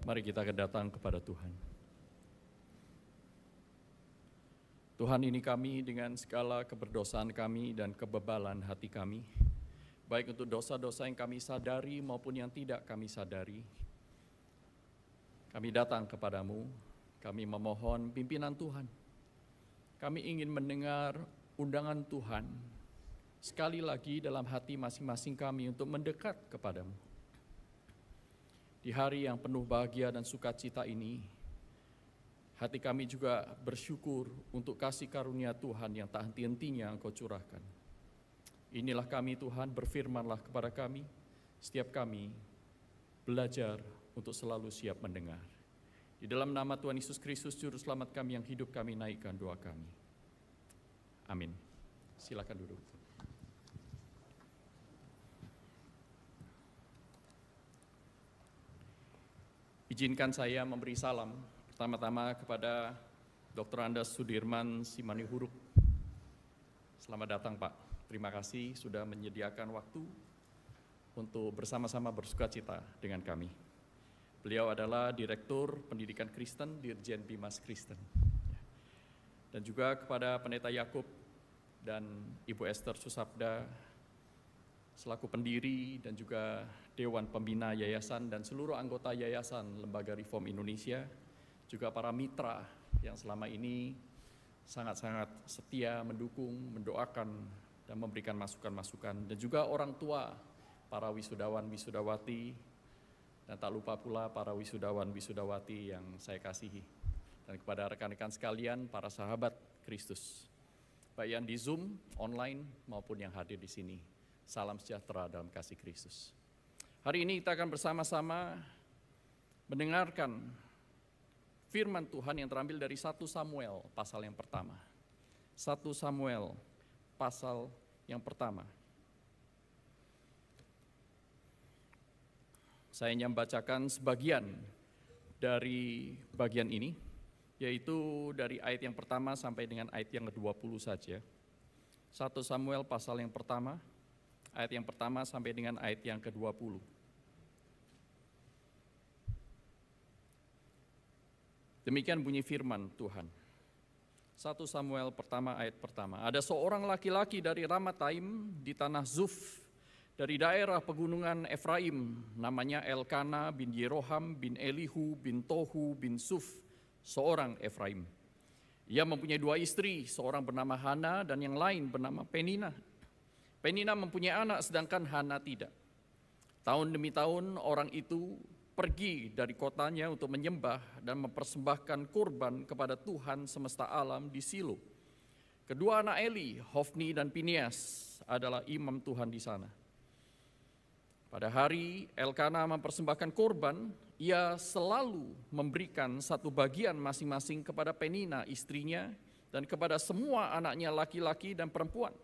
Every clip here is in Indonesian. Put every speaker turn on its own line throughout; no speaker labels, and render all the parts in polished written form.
Mari kita datang kepada Tuhan. Tuhan, ini kami dengan segala keberdosaan kami dan kebebalan hati kami, baik untuk dosa-dosa yang kami sadari maupun yang tidak kami sadari. Kami datang kepadamu, kami memohon pimpinan Tuhan. Kami ingin mendengar undangan Tuhan sekali lagi dalam hati masing-masing kami untuk mendekat kepadamu. Di hari yang penuh bahagia dan sukacita ini, hati kami juga bersyukur untuk kasih karunia Tuhan yang tak henti-hentinya Engkau curahkan. Inilah kami Tuhan, berfirmanlah kepada kami, setiap kami belajar untuk selalu siap mendengar. Di dalam nama Tuhan Yesus Kristus, Juru Selamat kami yang hidup, kami naikkan doa kami. Amin. Silakan duduk. Izinkan saya memberi salam pertama-tama kepada Dr. Andes Sudirman Simanihuruk. Selamat datang Pak, terima kasih sudah menyediakan waktu untuk bersama-sama bersukacita dengan kami. Beliau adalah Direktur Pendidikan Kristen Dirjen Bimas Kristen. Dan juga kepada Pendeta Yakub dan Ibu Esther Susabda, selaku pendiri dan juga Dewan Pembina Yayasan dan seluruh anggota Yayasan Lembaga Reform Indonesia, juga para mitra yang selama ini sangat-sangat setia mendukung, mendoakan, dan memberikan masukan-masukan, dan juga orang tua, para wisudawan, wisudawati, dan tak lupa pula para wisudawan, wisudawati yang saya kasihi. Dan kepada rekan-rekan sekalian, para sahabat Kristus, baik yang di Zoom, online, maupun yang hadir di sini. Salam sejahtera dalam kasih Kristus. Hari ini kita akan bersama-sama mendengarkan firman Tuhan yang terambil dari 1 Samuel pasal yang pertama. 1 Samuel pasal yang pertama. Saya hanya membacakan sebagian dari bagian ini, yaitu dari ayat yang pertama sampai dengan ayat yang ke-20 saja. 1 Samuel pasal yang pertama, ayat yang pertama sampai dengan ayat yang ke-20. Demikian bunyi firman Tuhan. 1 Samuel pertama ayat pertama. Ada seorang laki-laki dari Ramataim di tanah Zuf, dari daerah pegunungan Efraim, namanya Elkana bin Yeroham bin Elihu bin Tohu bin Suf, seorang Efraim. Ia mempunyai 2 istri, seorang bernama Hana dan yang lain bernama Penina. Penina mempunyai anak sedangkan Hana tidak. Tahun demi tahun orang itu pergi dari kotanya untuk menyembah dan mempersembahkan kurban kepada Tuhan semesta alam di Silo. Kedua anak Eli, Hofni dan Pinias, adalah imam Tuhan di sana. Pada hari Elkana mempersembahkan kurban, ia selalu memberikan satu bagian masing-masing kepada Penina istrinya dan kepada semua anaknya laki-laki dan perempuan.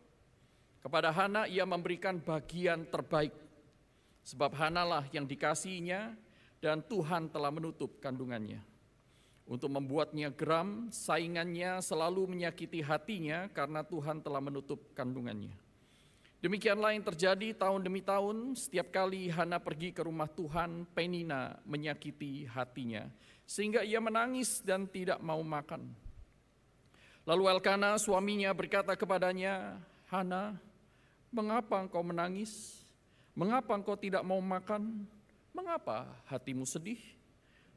Kepada Hana ia memberikan bagian terbaik, sebab Hanalah yang dikasihinya dan Tuhan telah menutup kandungannya. Untuk membuatnya geram, saingannya selalu menyakiti hatinya karena Tuhan telah menutup kandungannya. Demikianlah yang terjadi tahun demi tahun, setiap kali Hana pergi ke rumah Tuhan, Penina menyakiti hatinya, sehingga ia menangis dan tidak mau makan. Lalu Elkana suaminya berkata kepadanya, Hana, mengapa engkau menangis? Mengapa engkau tidak mau makan? Mengapa hatimu sedih?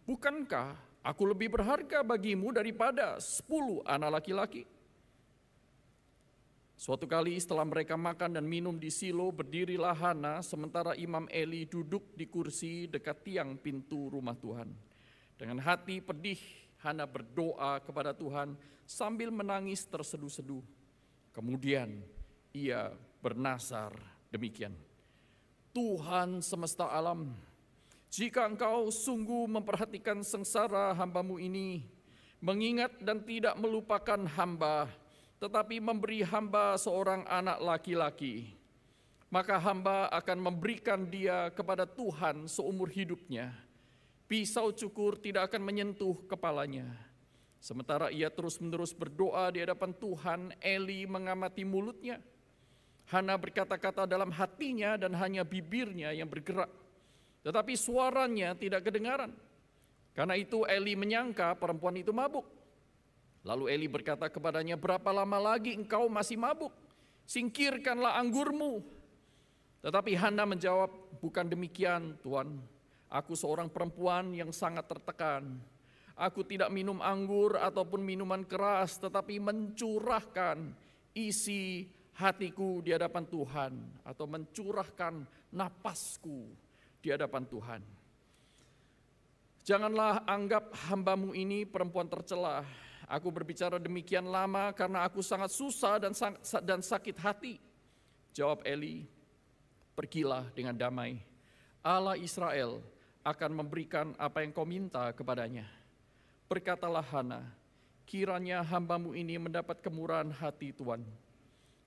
Bukankah aku lebih berharga bagimu daripada 10 anak laki-laki? Suatu kali setelah mereka makan dan minum di Silo, berdirilah Hana sementara Imam Eli duduk di kursi dekat tiang pintu rumah Tuhan. Dengan hati pedih, Hana berdoa kepada Tuhan sambil menangis terseduh-seduh. Kemudian ia bernasar demikian. Tuhan semesta alam, jika engkau sungguh memperhatikan sengsara hamba-Mu ini, mengingat dan tidak melupakan hamba, tetapi memberi hamba seorang anak laki-laki, maka hamba akan memberikan dia kepada Tuhan seumur hidupnya. Pisau cukur tidak akan menyentuh kepalanya. Sementara ia terus-menerus berdoa di hadapan Tuhan, Eli mengamati mulutnya. Hana berkata-kata dalam hatinya dan hanya bibirnya yang bergerak, tetapi suaranya tidak kedengaran. Karena itu Eli menyangka perempuan itu mabuk. Lalu Eli berkata kepadanya, berapa lama lagi engkau masih mabuk? Singkirkanlah anggurmu. Tetapi Hana menjawab, bukan demikian Tuan. Aku seorang perempuan yang sangat tertekan. Aku tidak minum anggur ataupun minuman keras, tetapi mencurahkan isi hatiku di hadapan Tuhan. Atau mencurahkan napasku di hadapan Tuhan. Janganlah anggap hambamu ini perempuan tercela. Aku berbicara demikian lama karena aku sangat susah dan sakit hati. Jawab Eli, pergilah dengan damai. Allah Israel akan memberikan apa yang kau minta kepadanya. Berkatalah Hana, kiranya hambamu ini mendapat kemurahan hati Tuan.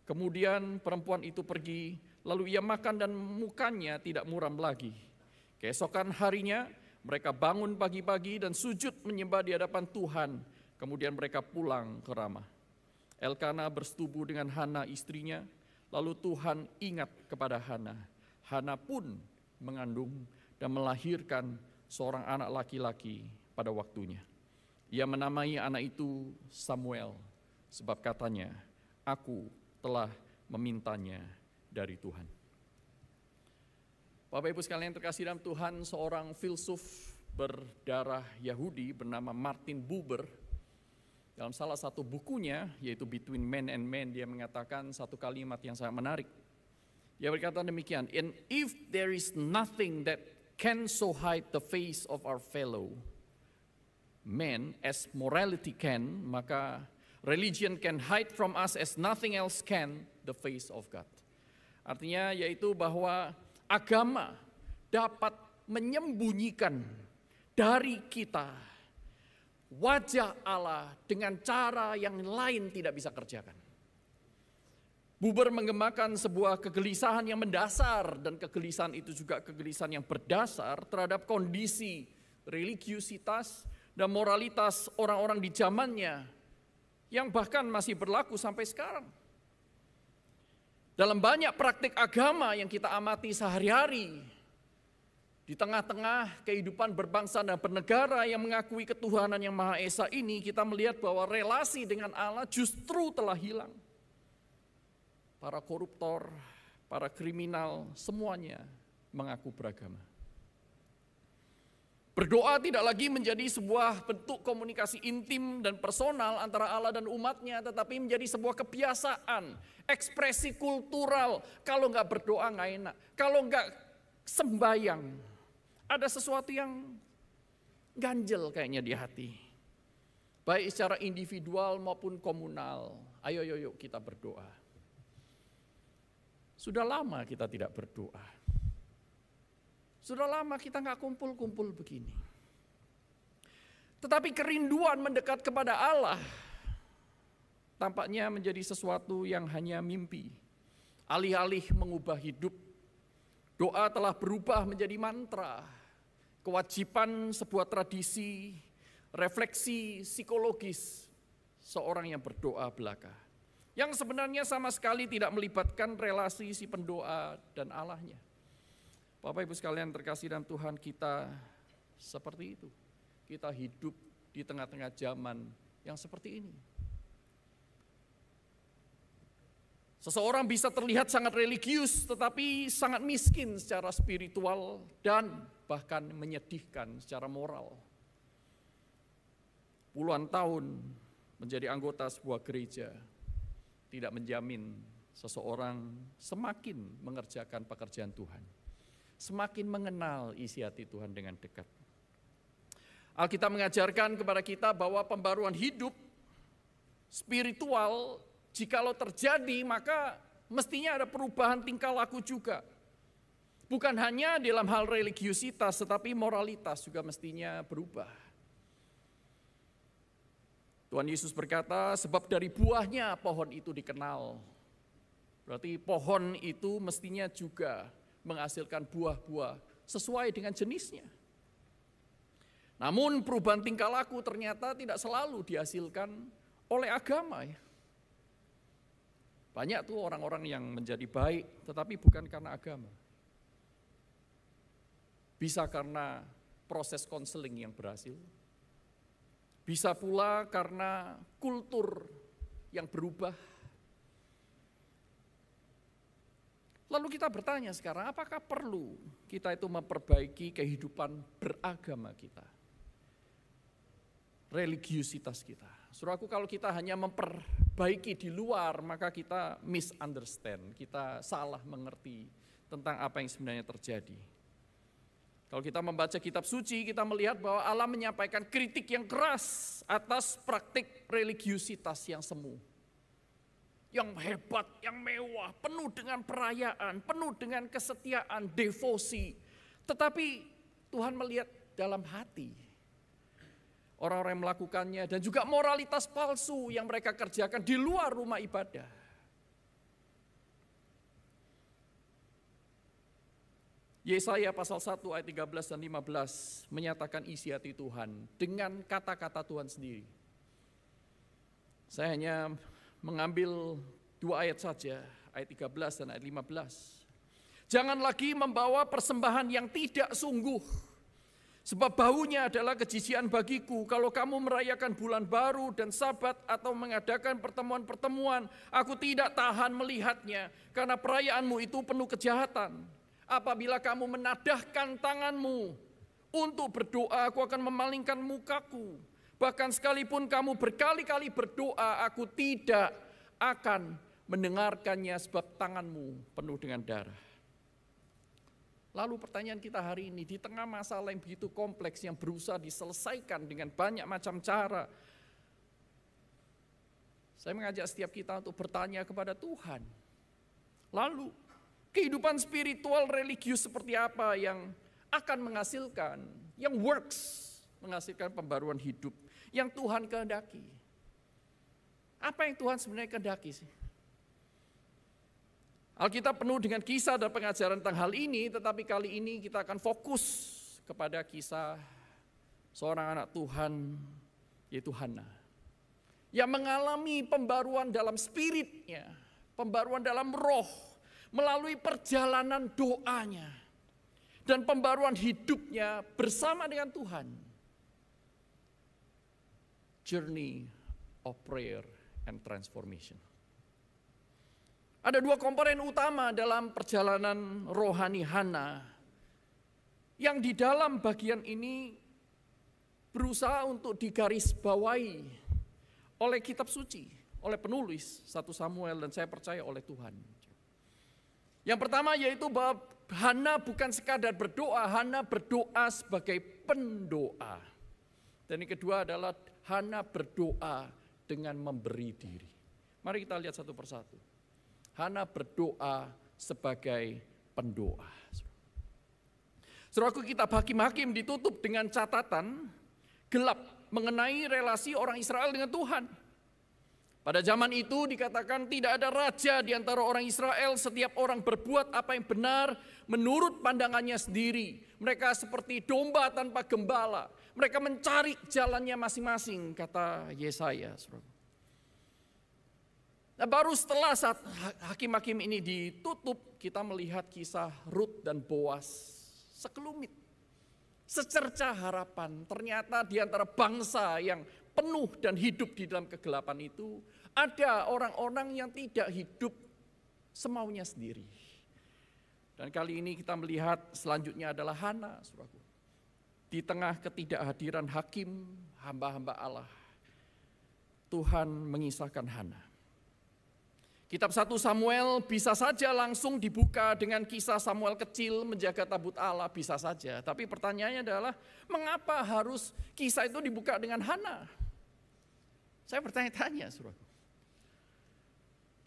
Kemudian perempuan itu pergi, lalu ia makan dan mukanya tidak muram lagi. Keesokan harinya, mereka bangun pagi-pagi dan sujud menyembah di hadapan Tuhan. Kemudian mereka pulang ke Ramah. Elkana bersetubuh dengan Hana istrinya. Lalu Tuhan ingat kepada Hana. Hana pun mengandung dan melahirkan seorang anak laki-laki pada waktunya. Ia menamai anak itu Samuel. Sebab katanya, aku telah memintanya dari Tuhan. Bapak Ibu sekalian terkasih dalam Tuhan, seorang filsuf berdarah Yahudi bernama Martin Buber, dalam salah satu bukunya, yaitu Between Man and Man, dia mengatakan satu kalimat yang sangat menarik. Dia berkata demikian, and if there is nothing that can so hide the face of our fellow man as morality can, maka religion can hide from us as nothing else can the face of God. Artinya yaitu bahwa agama dapat menyembunyikan dari kita wajah Allah dengan cara yang lain tidak bisa kerjakan. Buber mengembangkan sebuah kegelisahan yang mendasar, dan kegelisahan itu juga kegelisahan yang berdasar terhadap kondisi religiusitas dan moralitas orang-orang di zamannya yang bahkan masih berlaku sampai sekarang. Dalam banyak praktik agama yang kita amati sehari-hari, di tengah-tengah kehidupan berbangsa dan bernegara yang mengakui ketuhanan yang Maha Esa ini, kita melihat bahwa relasi dengan Allah justru telah hilang. Para koruptor, para kriminal, semuanya mengaku beragama. Berdoa tidak lagi menjadi sebuah bentuk komunikasi intim dan personal antara Allah dan umatnya, tetapi menjadi sebuah kebiasaan, ekspresi kultural. Kalau nggak berdoa nggak enak, kalau nggak sembayang, ada sesuatu yang ganjel kayaknya di hati. Baik secara individual maupun komunal, ayo yuk kita berdoa. Sudah lama kita tidak berdoa. Sudah lama kita nggak kumpul-kumpul begini. Tetapi kerinduan mendekat kepada Allah tampaknya menjadi sesuatu yang hanya mimpi. Alih-alih mengubah hidup, doa telah berubah menjadi mantra. Kewajiban sebuah tradisi, refleksi psikologis seorang yang berdoa belaka. Yang sebenarnya sama sekali tidak melibatkan relasi si pendoa dan Allahnya. Bapak Ibu sekalian terkasih dalam Tuhan, kita seperti itu. Kita hidup di tengah-tengah zaman yang seperti ini. Seseorang bisa terlihat sangat religius tetapi sangat miskin secara spiritual dan bahkan menyedihkan secara moral. Puluhan tahun menjadi anggota sebuah gereja tidak menjamin seseorang semakin mengerjakan pekerjaan Tuhan. Semakin mengenal isi hati Tuhan dengan dekat. Alkitab mengajarkan kepada kita bahwa pembaruan hidup spiritual jikalau terjadi maka mestinya ada perubahan tingkah laku juga. Bukan hanya dalam hal religiusitas tetapi moralitas juga mestinya berubah. Tuhan Yesus berkata, sebab dari buahnya pohon itu dikenal. Berarti pohon itu mestinya juga menghasilkan buah-buah sesuai dengan jenisnya. Namun perubahan tingkah laku ternyata tidak selalu dihasilkan oleh agama. Banyak tuh orang-orang yang menjadi baik tetapi bukan karena agama. Bisa karena proses konseling yang berhasil. Bisa pula karena kultur yang berubah. Lalu kita bertanya sekarang, apakah perlu kita itu memperbaiki kehidupan beragama kita? Religiusitas kita. Saudaraku, kalau kita hanya memperbaiki di luar, maka kita misunderstand, kita salah mengerti tentang apa yang sebenarnya terjadi. Kalau kita membaca kitab suci, kita melihat bahwa Allah menyampaikan kritik yang keras atas praktik religiusitas yang semu. Yang hebat, yang mewah, penuh dengan perayaan, penuh dengan kesetiaan, devosi. Tetapi Tuhan melihat dalam hati orang-orang yang melakukannya dan juga moralitas palsu yang mereka kerjakan di luar rumah ibadah. Yesaya pasal 1 ayat 13 dan 15 menyatakan isi hati Tuhan dengan kata-kata Tuhan sendiri. Saya hanya mengambil 2 ayat saja, ayat 13 dan ayat 15. Jangan lagi membawa persembahan yang tidak sungguh, sebab baunya adalah kejijikan bagiku. Kalau kamu merayakan bulan baru dan sabat atau mengadakan pertemuan-pertemuan, aku tidak tahan melihatnya, karena perayaanmu itu penuh kejahatan. Apabila kamu menadahkan tanganmu untuk berdoa, aku akan memalingkan mukaku. Bahkan sekalipun kamu berkali-kali berdoa, aku tidak akan mendengarkannya sebab tanganmu penuh dengan darah. Lalu pertanyaan kita hari ini, di tengah masalah yang begitu kompleks yang berusaha diselesaikan dengan banyak macam cara, saya mengajak setiap kita untuk bertanya kepada Tuhan. Lalu, kehidupan spiritual religius seperti apa yang akan menghasilkan, yang works, menghasilkan pembaruan hidup yang Tuhan kehendaki. Apa yang Tuhan sebenarnya kehendaki sih? Alkitab penuh dengan kisah dan pengajaran tentang hal ini, tetapi kali ini kita akan fokus kepada kisah seorang anak Tuhan, yaitu Hana, yang mengalami pembaruan dalam spiritnya, pembaruan dalam roh, melalui perjalanan doanya, dan pembaruan hidupnya bersama dengan Tuhan. Journey of prayer and transformation. Ada 2 komponen utama dalam perjalanan rohani Hana, yang di dalam bagian ini berusaha untuk digarisbawahi oleh kitab suci, oleh penulis 1 Samuel, dan saya percaya oleh Tuhan. Yang pertama yaitu bahwa Hana bukan sekadar berdoa, Hana berdoa sebagai pendoa. Dan yang kedua adalah Hana berdoa dengan memberi diri. Mari kita lihat satu persatu. Hana berdoa sebagai pendoa. Saudaraku, kitab Hakim-Hakim ditutup dengan catatan gelap mengenai relasi orang Israel dengan Tuhan. Pada zaman itu dikatakan tidak ada raja di antara orang Israel, setiap orang berbuat apa yang benar menurut pandangannya sendiri. Mereka seperti domba tanpa gembala. Mereka mencari jalannya masing-masing, kata Yesaya. Nah, baru setelah saat Hakim-Hakim ini ditutup, kita melihat kisah Rut dan Boas sekelumit. Secerca harapan, ternyata di antara bangsa yang penuh dan hidup di dalam kegelapan itu, ada orang-orang yang tidak hidup semaunya sendiri. Dan kali ini kita melihat selanjutnya adalah Hana, saudaraku. Di tengah ketidakhadiran hakim, hamba-hamba Allah, Tuhan mengisahkan Hana. Kitab 1 Samuel bisa saja langsung dibuka dengan kisah Samuel kecil menjaga tabut Allah, bisa saja. Tapi pertanyaannya adalah, mengapa harus kisah itu dibuka dengan Hana? Saya bertanya-tanya, saudaraku.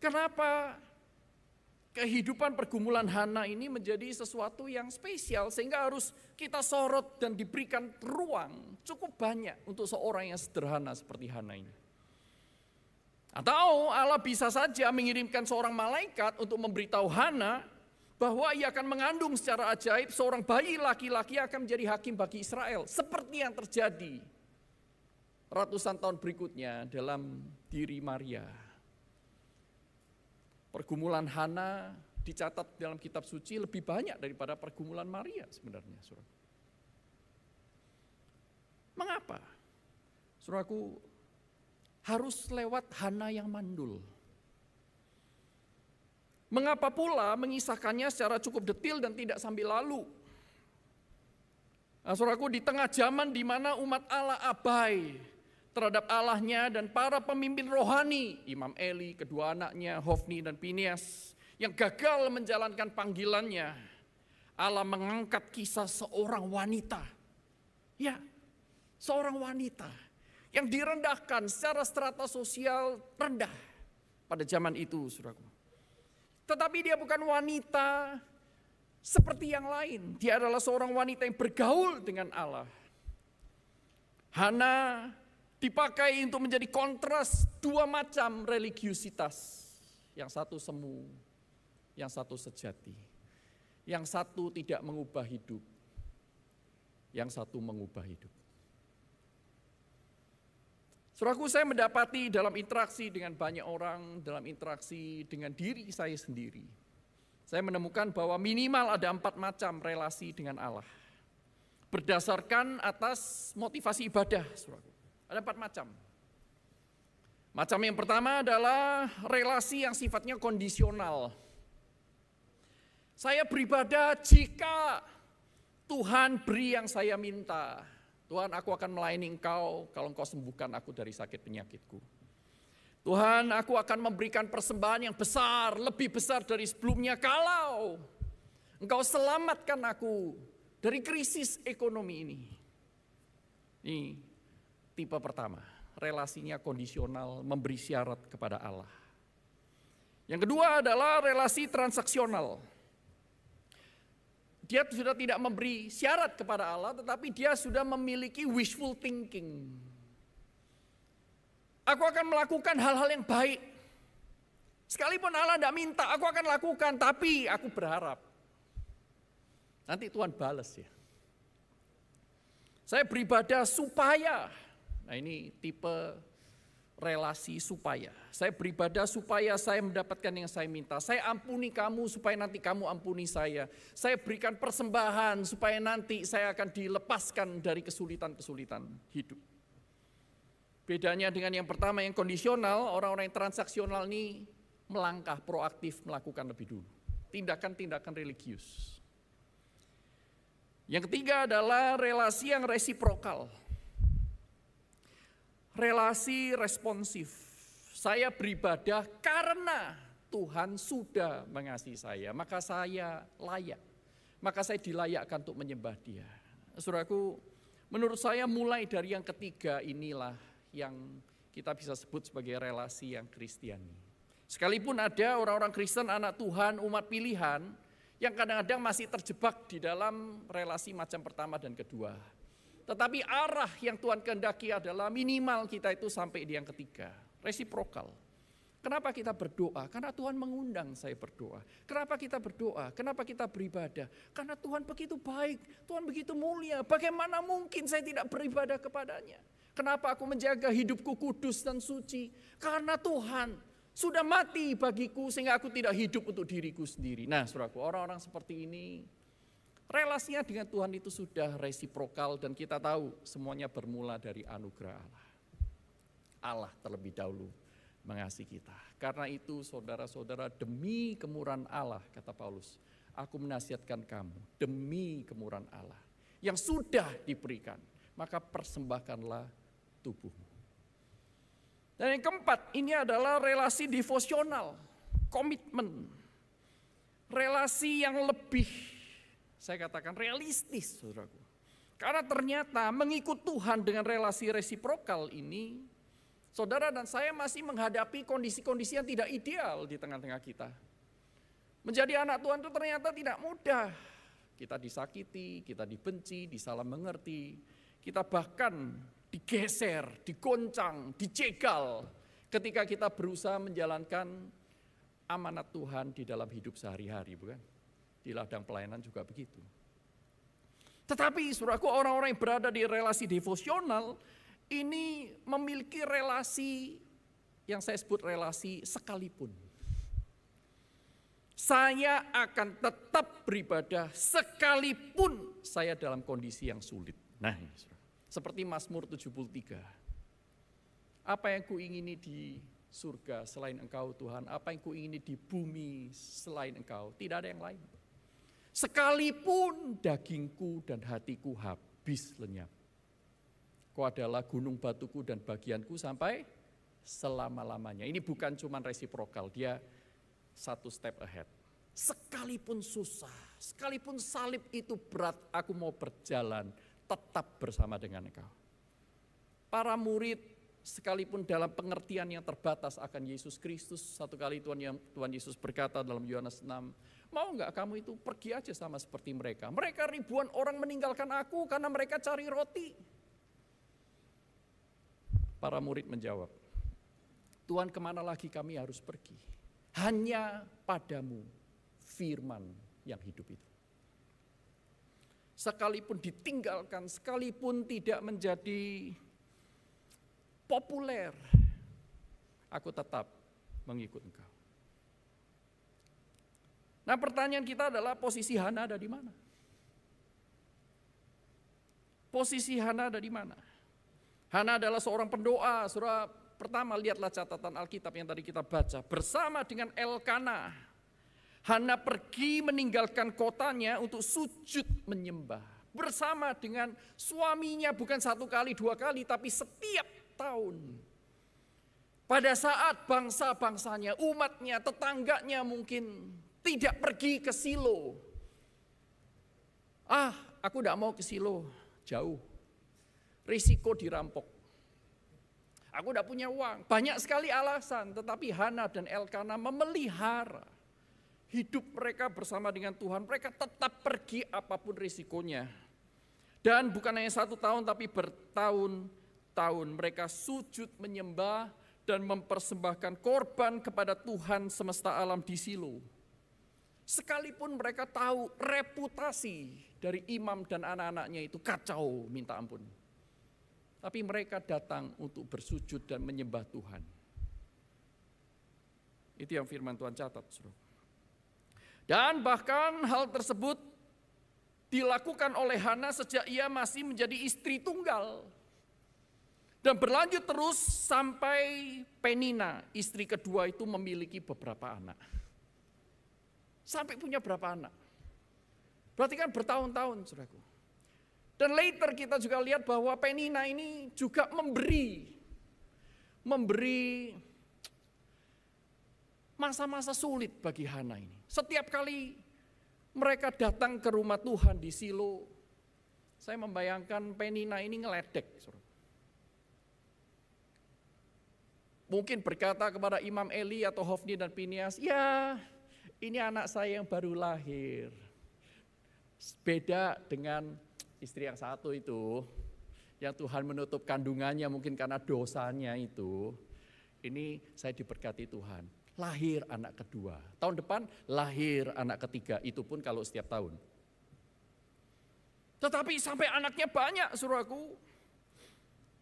Kenapa kehidupan pergumulan Hana ini menjadi sesuatu yang spesial sehingga harus kita sorot dan diberikan ruang cukup banyak untuk seorang yang sederhana seperti Hana ini? Atau Allah bisa saja mengirimkan seorang malaikat untuk memberitahu Hana bahwa ia akan mengandung secara ajaib seorang bayi laki-laki akan menjadi hakim bagi Israel, seperti yang terjadi ratusan tahun berikutnya dalam diri Maria. Pergumulan Hana dicatat dalam kitab suci lebih banyak daripada pergumulan Maria sebenarnya. Saudaraku, harus lewat Hana yang mandul. Mengapa pula mengisahkannya secara cukup detail dan tidak sambil lalu? Nah, saudaraku, di tengah zaman di mana umat Allah abai terhadap Allahnya dan para pemimpin rohani, Imam Eli, kedua anaknya, Hofni dan Pinias, yang gagal menjalankan panggilannya, Allah mengangkat kisah seorang wanita. Ya, seorang wanita yang direndahkan secara strata sosial rendah pada zaman itu, saudaraku. Tetapi dia bukan wanita seperti yang lain. Dia adalah seorang wanita yang bergaul dengan Allah. Hana dipakai untuk menjadi kontras dua macam religiusitas. Yang satu semu, yang satu sejati. Yang satu tidak mengubah hidup, yang satu mengubah hidup. Saudaraku, saya mendapati dalam interaksi dengan banyak orang, dalam interaksi dengan diri saya sendiri, saya menemukan bahwa minimal ada 4 macam relasi dengan Allah. Berdasarkan atas motivasi ibadah, saudaraku. Ada 4 macam. Macam yang pertama adalah relasi yang sifatnya kondisional. Saya beribadah jika Tuhan beri yang saya minta. Tuhan, aku akan melayani Engkau kalau Engkau sembuhkan aku dari sakit penyakitku. Tuhan, aku akan memberikan persembahan yang besar, lebih besar dari sebelumnya kalau Engkau selamatkan aku dari krisis ekonomi ini. Ini tipe pertama, relasinya kondisional, memberi syarat kepada Allah. Yang kedua adalah relasi transaksional. Dia sudah tidak memberi syarat kepada Allah, tetapi dia sudah memiliki wishful thinking. Aku akan melakukan hal-hal yang baik. Sekalipun Allah tidak minta, aku akan lakukan, tapi aku berharap. Nanti Tuhan balas ya. Saya beribadah supaya, nah ini tipe relasi supaya. Saya beribadah supaya saya mendapatkan yang saya minta. Saya ampuni kamu supaya nanti kamu ampuni saya. Saya berikan persembahan supaya nanti saya akan dilepaskan dari kesulitan-kesulitan hidup. Bedanya dengan yang pertama yang kondisional, orang-orang yang transaksional ini melangkah proaktif melakukan lebih dulu. Tindakan-tindakan religius. Yang ketiga adalah relasi yang resiprokal. Relasi responsif. Saya beribadah karena Tuhan sudah mengasihi saya, maka saya layak. Maka saya dilayakkan untuk menyembah Dia. Saudaraku, menurut saya mulai dari yang ketiga inilah yang kita bisa sebut sebagai relasi yang Kristiani. Sekalipun ada orang-orang Kristen, anak Tuhan, umat pilihan, yang kadang-kadang masih terjebak di dalam relasi macam pertama dan kedua. Tetapi arah yang Tuhan kehendaki adalah minimal kita itu sampai di yang ketiga, resiprokal. Kenapa kita berdoa? Karena Tuhan mengundang saya berdoa. Kenapa kita berdoa? Kenapa kita beribadah? Karena Tuhan begitu baik, Tuhan begitu mulia. Bagaimana mungkin saya tidak beribadah kepadanya? Kenapa aku menjaga hidupku kudus dan suci? Karena Tuhan sudah mati bagiku sehingga aku tidak hidup untuk diriku sendiri. Nah, saudaraku, orang-orang seperti ini relasinya dengan Tuhan itu sudah resiprokal dan kita tahu semuanya bermula dari anugerah Allah. Allah terlebih dahulu mengasihi kita. Karena itu saudara-saudara, demi kemurahan Allah, kata Paulus, aku menasihatkan kamu demi kemurahan Allah yang sudah diberikan, maka persembahkanlah tubuhmu. Dan yang keempat, ini adalah relasi devosional, komitmen. Relasi yang lebih, saya katakan realistis, saudaraku. Karena ternyata mengikut Tuhan dengan relasi resiprokal ini, saudara dan saya masih menghadapi kondisi-kondisi yang tidak ideal di tengah-tengah kita. Menjadi anak Tuhan itu ternyata tidak mudah. Kita disakiti, kita dibenci, disalah mengerti. Kita bahkan digeser, digoncang, dicegal ketika kita berusaha menjalankan amanat Tuhan di dalam hidup sehari-hari, bukan? Di ladang pelayanan juga begitu. Tetapi saudaraku, orang-orang yang berada di relasi devosional ini memiliki relasi yang saya sebut relasi sekalipun. Saya akan tetap beribadah sekalipun saya dalam kondisi yang sulit. Nah, seperti Mazmur 73. Apa yang kuingini di surga selain Engkau Tuhan? Apa yang kuingini di bumi selain Engkau? Tidak ada yang lain. Sekalipun dagingku dan hatiku habis lenyap, Kau adalah gunung batuku dan bagianku sampai selama-lamanya. Ini bukan cuma resiprokal, dia satu step ahead. Sekalipun susah, sekalipun salib itu berat, aku mau berjalan tetap bersama dengan Engkau. Para murid sekalipun dalam pengertian yang terbatas akan Yesus Kristus, satu kali Tuhan Yesus berkata dalam Yohanes 6, mau enggak kamu itu pergi aja sama seperti mereka. Mereka ribuan orang meninggalkan aku karena mereka cari roti. Para murid menjawab, Tuhan, kemana lagi kami harus pergi? Hanya padamu firman yang hidup itu. Sekalipun ditinggalkan, sekalipun tidak menjadi populer, aku tetap mengikut Engkau. Nah, pertanyaan kita adalah posisi Hana ada di mana? Posisi Hana ada di mana? Hana adalah seorang pendoa. Surah pertama, lihatlah catatan Alkitab yang tadi kita baca. Bersama dengan Elkana, Hana pergi meninggalkan kotanya untuk sujud menyembah. Bersama dengan suaminya, bukan satu kali, dua kali, tapi setiap tahun. Pada saat bangsa-bangsanya, umatnya, tetangganya mungkin tidak pergi ke Silo. Aku tidak mau ke Silo, jauh. Risiko dirampok. Aku tidak punya uang. Banyak sekali alasan, tetapi Hana dan Elkana memelihara hidup mereka bersama dengan Tuhan. Mereka tetap pergi apapun risikonya. Dan bukan hanya 1 tahun, tapi bertahun-tahun mereka sujud menyembah dan mempersembahkan korban kepada Tuhan semesta alam di Silo. Sekalipun mereka tahu reputasi dari imam dan anak-anaknya itu kacau minta ampun. Tapi mereka datang untuk bersujud dan menyembah Tuhan. Itu yang firman Tuhan catat, saudara. Dan bahkan hal tersebut dilakukan oleh Hana sejak ia masih menjadi istri tunggal. Dan berlanjut terus sampai Penina, istri kedua itu memiliki beberapa anak. Sampai punya berapa anak? Berarti kan bertahun-tahun, saudaraku. Dan later kita juga lihat bahwa Penina ini juga memberi masa-masa sulit bagi Hana ini. Setiap kali mereka datang ke rumah Tuhan di Silo, saya membayangkan Penina ini ngeledek. Mungkin berkata kepada Imam Eli atau Hofni dan Pinias, ya ini anak saya yang baru lahir. Beda dengan istri yang satu itu, yang Tuhan menutup kandungannya mungkin karena dosanya itu. Ini saya diberkati Tuhan, lahir anak kedua. Tahun depan lahir anak ketiga, itu pun kalau setiap tahun. Tetapi sampai anaknya banyak, saudaraku.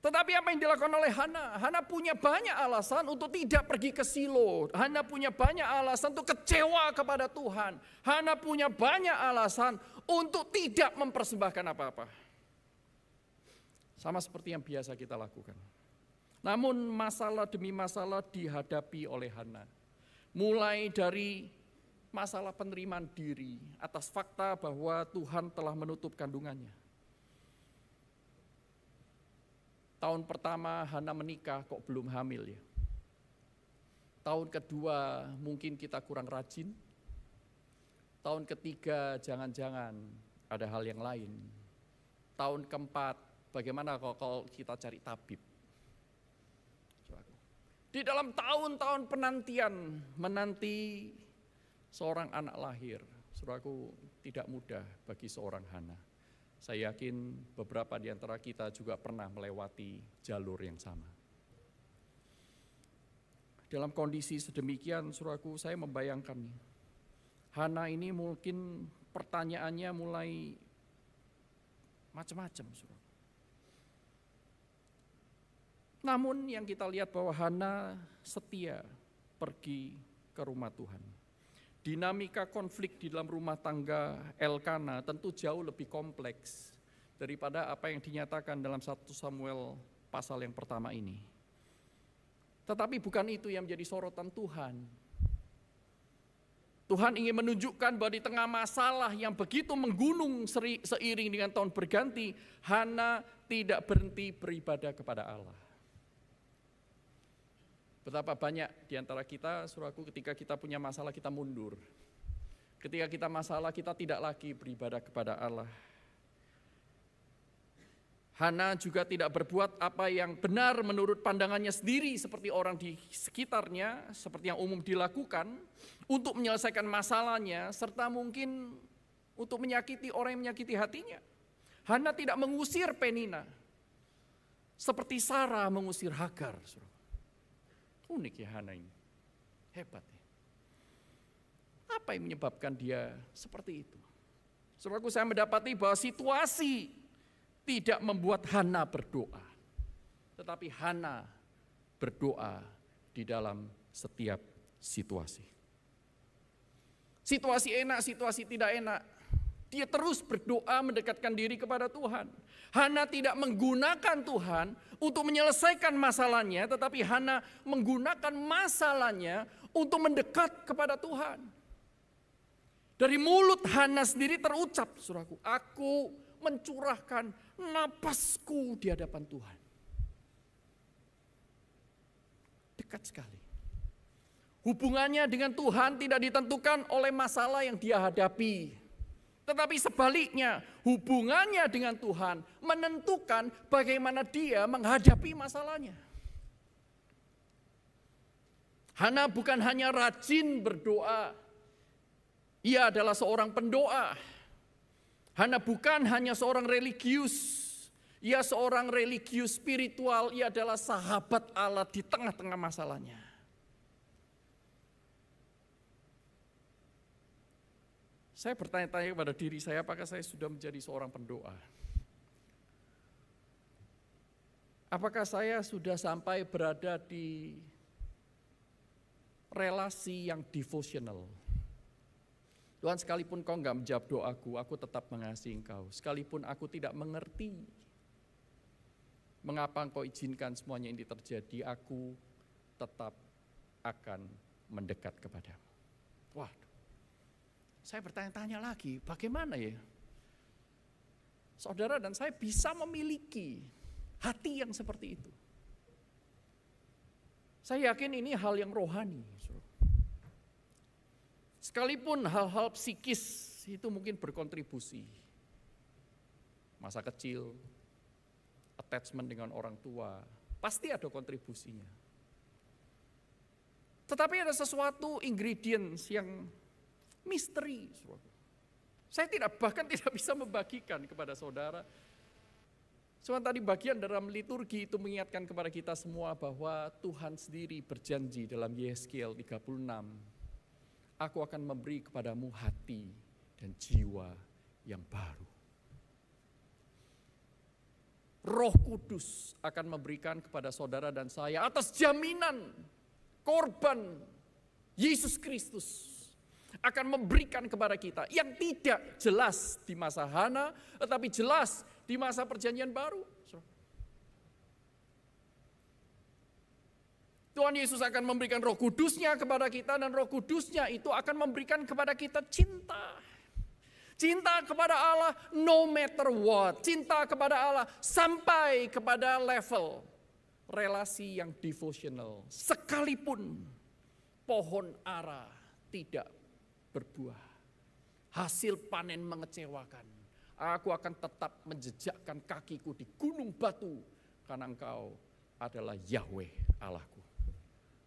Tetapi apa yang dilakukan oleh Hana? Hana punya banyak alasan untuk tidak pergi ke Silo. Hana punya banyak alasan untuk kecewa kepada Tuhan. Hana punya banyak alasan untuk tidak mempersembahkan apa-apa. Sama seperti yang biasa kita lakukan. Namun masalah demi masalah dihadapi oleh Hana. Mulai dari masalah penerimaan diri atas fakta bahwa Tuhan telah menutup kandungannya. Tahun pertama Hana menikah kok belum hamil ya. Tahun kedua mungkin kita kurang rajin. Tahun ketiga jangan-jangan ada hal yang lain. Tahun keempat bagaimana kalau kita cari tabib. Di dalam tahun-tahun penantian menanti seorang anak lahir, saudaraku, tidak mudah bagi seorang Hana. Saya yakin beberapa di antara kita juga pernah melewati jalur yang sama. Dalam kondisi sedemikian, saudaraku, saya membayangkan nih, Hana ini mungkin pertanyaannya mulai macam-macam, saudara. Namun yang kita lihat bahwa Hana setia pergi ke rumah Tuhan. Dinamika konflik di dalam rumah tangga Elkana tentu jauh lebih kompleks daripada apa yang dinyatakan dalam 1 Samuel pasal yang pertama ini. Tetapi bukan itu yang menjadi sorotan Tuhan. Tuhan ingin menunjukkan bahwa di tengah masalah yang begitu menggunung seiring dengan tahun berganti, Hana tidak berhenti beribadah kepada Allah. Betapa banyak di antara kita, saudaraku, ketika kita punya masalah kita mundur. Ketika kita masalah kita tidak lagi beribadah kepada Allah. Hana juga tidak berbuat apa yang benar menurut pandangannya sendiri seperti orang di sekitarnya, seperti yang umum dilakukan untuk menyelesaikan masalahnya, serta mungkin untuk menyakiti orang yang menyakiti hatinya. Hana tidak mengusir Penina, seperti Sarah mengusir Hagar. Unik ya Hana ini, hebat ya. Apa yang menyebabkan dia seperti itu? Saudaraku, saya mendapati bahwa situasi tidak membuat Hana berdoa, tetapi Hana berdoa di dalam setiap situasi. Situasi enak, situasi tidak enak, dia terus berdoa mendekatkan diri kepada Tuhan. Hana tidak menggunakan Tuhan untuk menyelesaikan masalahnya, tetapi Hana menggunakan masalahnya untuk mendekat kepada Tuhan. Dari mulut Hana sendiri terucap, saudaraku, aku mencurahkan napasku di hadapan Tuhan. Dekat sekali. Hubungannya dengan Tuhan tidak ditentukan oleh masalah yang dia hadapi. Tetapi sebaliknya, hubungannya dengan Tuhan menentukan bagaimana dia menghadapi masalahnya. Hana bukan hanya rajin berdoa, ia adalah seorang pendoa. Hana bukan hanya seorang religius, ia seorang religius spiritual, ia adalah sahabat Allah di tengah-tengah masalahnya. Saya bertanya-tanya kepada diri saya, apakah saya sudah menjadi seorang pendoa? Apakah saya sudah sampai berada di relasi yang devotional? Tuhan, sekalipun kau enggak menjawab doaku, aku tetap mengasihi engkau. Sekalipun aku tidak mengerti mengapa engkau izinkan semuanya ini terjadi, aku tetap akan mendekat kepadamu. Wah, saya bertanya-tanya lagi, bagaimana ya saudara dan saya bisa memiliki hati yang seperti itu? Saya yakin ini hal yang rohani. Sekalipun hal-hal psikis itu mungkin berkontribusi. Masa kecil, attachment dengan orang tua, pasti ada kontribusinya. Tetapi ada sesuatu ingredients yang misteri. Saya bahkan tidak bisa membagikan kepada saudara. Cuma tadi bagian dalam liturgi itu mengingatkan kepada kita semua bahwa Tuhan sendiri berjanji dalam Yeskiel 36. Aku akan memberi kepadamu hati dan jiwa yang baru. Roh Kudus akan memberikan kepada saudara dan saya atas jaminan korban Yesus Kristus akan memberikan kepada kita yang tidak jelas di masa Hana, tetapi jelas di masa perjanjian baru. Tuhan Yesus akan memberikan Roh Kudusnya kepada kita, dan Roh Kudusnya itu akan memberikan kepada kita cinta. Cinta kepada Allah no matter what. Cinta kepada Allah sampai kepada level relasi yang devotional. Sekalipun pohon ara tidak berbuah, hasil panen mengecewakan, aku akan tetap menjejakkan kakiku di gunung batu, karena engkau adalah Yahweh Allahku.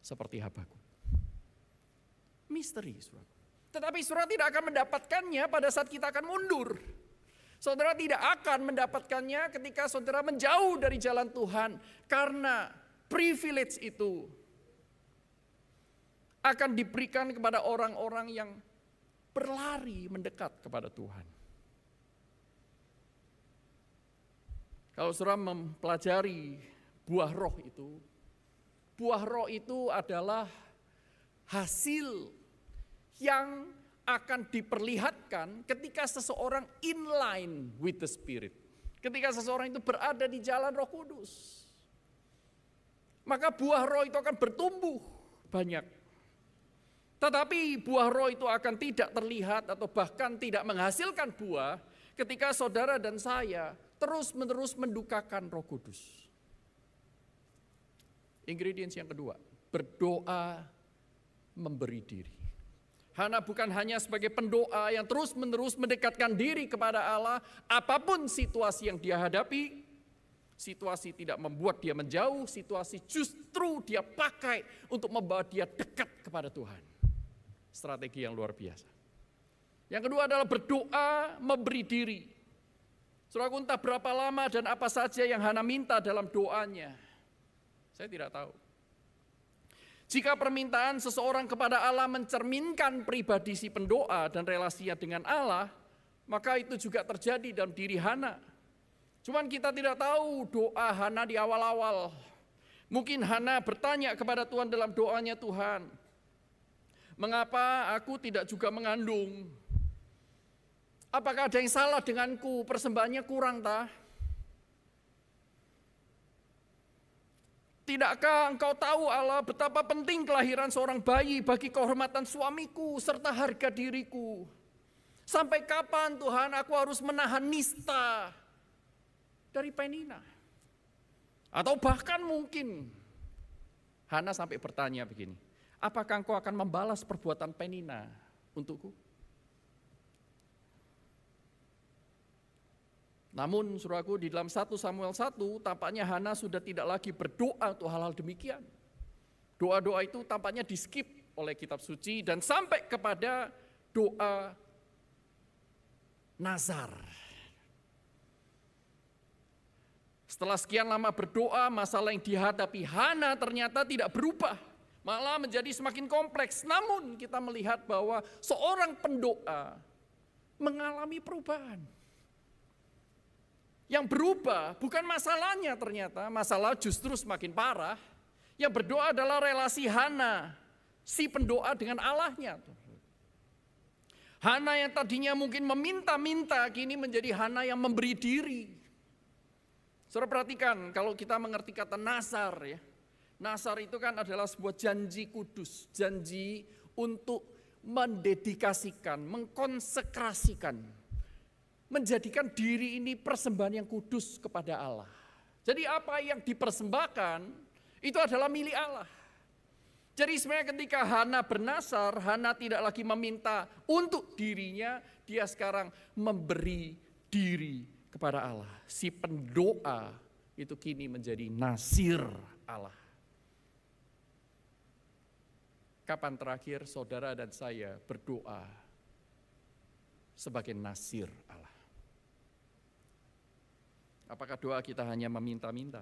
Seperti Habakuk. Misteri, saudara. Tetapi saudara tidak akan mendapatkannya pada saat kita akan mundur. Saudara tidak akan mendapatkannya ketika saudara menjauh dari jalan Tuhan. Karena privilege itu akan diberikan kepada orang-orang yang berlari mendekat kepada Tuhan. Kalau saudara mempelajari buah roh itu adalah hasil yang akan diperlihatkan ketika seseorang in line with the Spirit. Ketika seseorang itu berada di jalan Roh Kudus. maka buah roh itu akan bertumbuh banyak. Tetapi buah roh itu akan tidak terlihat atau bahkan tidak menghasilkan buah ketika saudara dan saya terus-menerus mendukakan Roh Kudus. Ingredients yang kedua, berdoa memberi diri. Hana bukan hanya sebagai pendoa yang terus-menerus mendekatkan diri kepada Allah, apapun situasi yang dia hadapi, situasi tidak membuat dia menjauh, situasi justru dia pakai untuk membawa dia dekat kepada Tuhan. Strategi yang luar biasa. Yang kedua adalah berdoa memberi diri. Saudaraku, entah berapa lama dan apa saja yang Hana minta dalam doanya, saya tidak tahu. Jika permintaan seseorang kepada Allah mencerminkan pribadi si pendoa dan relasinya dengan Allah, maka itu juga terjadi dalam diri Hana. Cuman kita tidak tahu doa Hana di awal-awal. Mungkin Hana bertanya kepada Tuhan dalam doanya, Tuhan, mengapa aku tidak juga mengandung? Apakah ada yang salah denganku? Persembahannya kurang tah? Tidakkah engkau tahu Allah betapa penting kelahiran seorang bayi bagi kehormatan suamiku serta harga diriku? Sampai kapan Tuhan aku harus menahan nista dari Penina? Atau bahkan mungkin Hana sampai bertanya begini, apakah engkau akan membalas perbuatan Penina untukku? Namun saudaraku, di dalam 1 Samuel 1 tampaknya Hana sudah tidak lagi berdoa untuk hal-hal demikian. Doa-doa itu tampaknya di-skip oleh kitab suci dan sampai kepada doa nazar. Setelah sekian lama berdoa, masalah yang dihadapi Hana ternyata tidak berubah, malah menjadi semakin kompleks. Namun kita melihat bahwa seorang pendoa mengalami perubahan. Yang berubah bukan masalahnya ternyata, masalah justru semakin parah. Yang berdoa adalah relasi Hana, si pendoa dengan Allahnya. Hana yang tadinya mungkin meminta-minta, kini menjadi Hana yang memberi diri. Saudara perhatikan, kalau kita mengerti kata nasar ya. Nasar itu kan adalah sebuah janji kudus, janji untuk mendedikasikan, mengkonsekrasikan, menjadikan diri ini persembahan yang kudus kepada Allah. Jadi apa yang dipersembahkan itu adalah milik Allah. Jadi sebenarnya ketika Hana bernasar, Hana tidak lagi meminta untuk dirinya, dia sekarang memberi diri kepada Allah. Si pendoa itu kini menjadi nasir Allah. Kapan terakhir saudara dan saya berdoa sebagai nasir Allah? Apakah doa kita hanya meminta-minta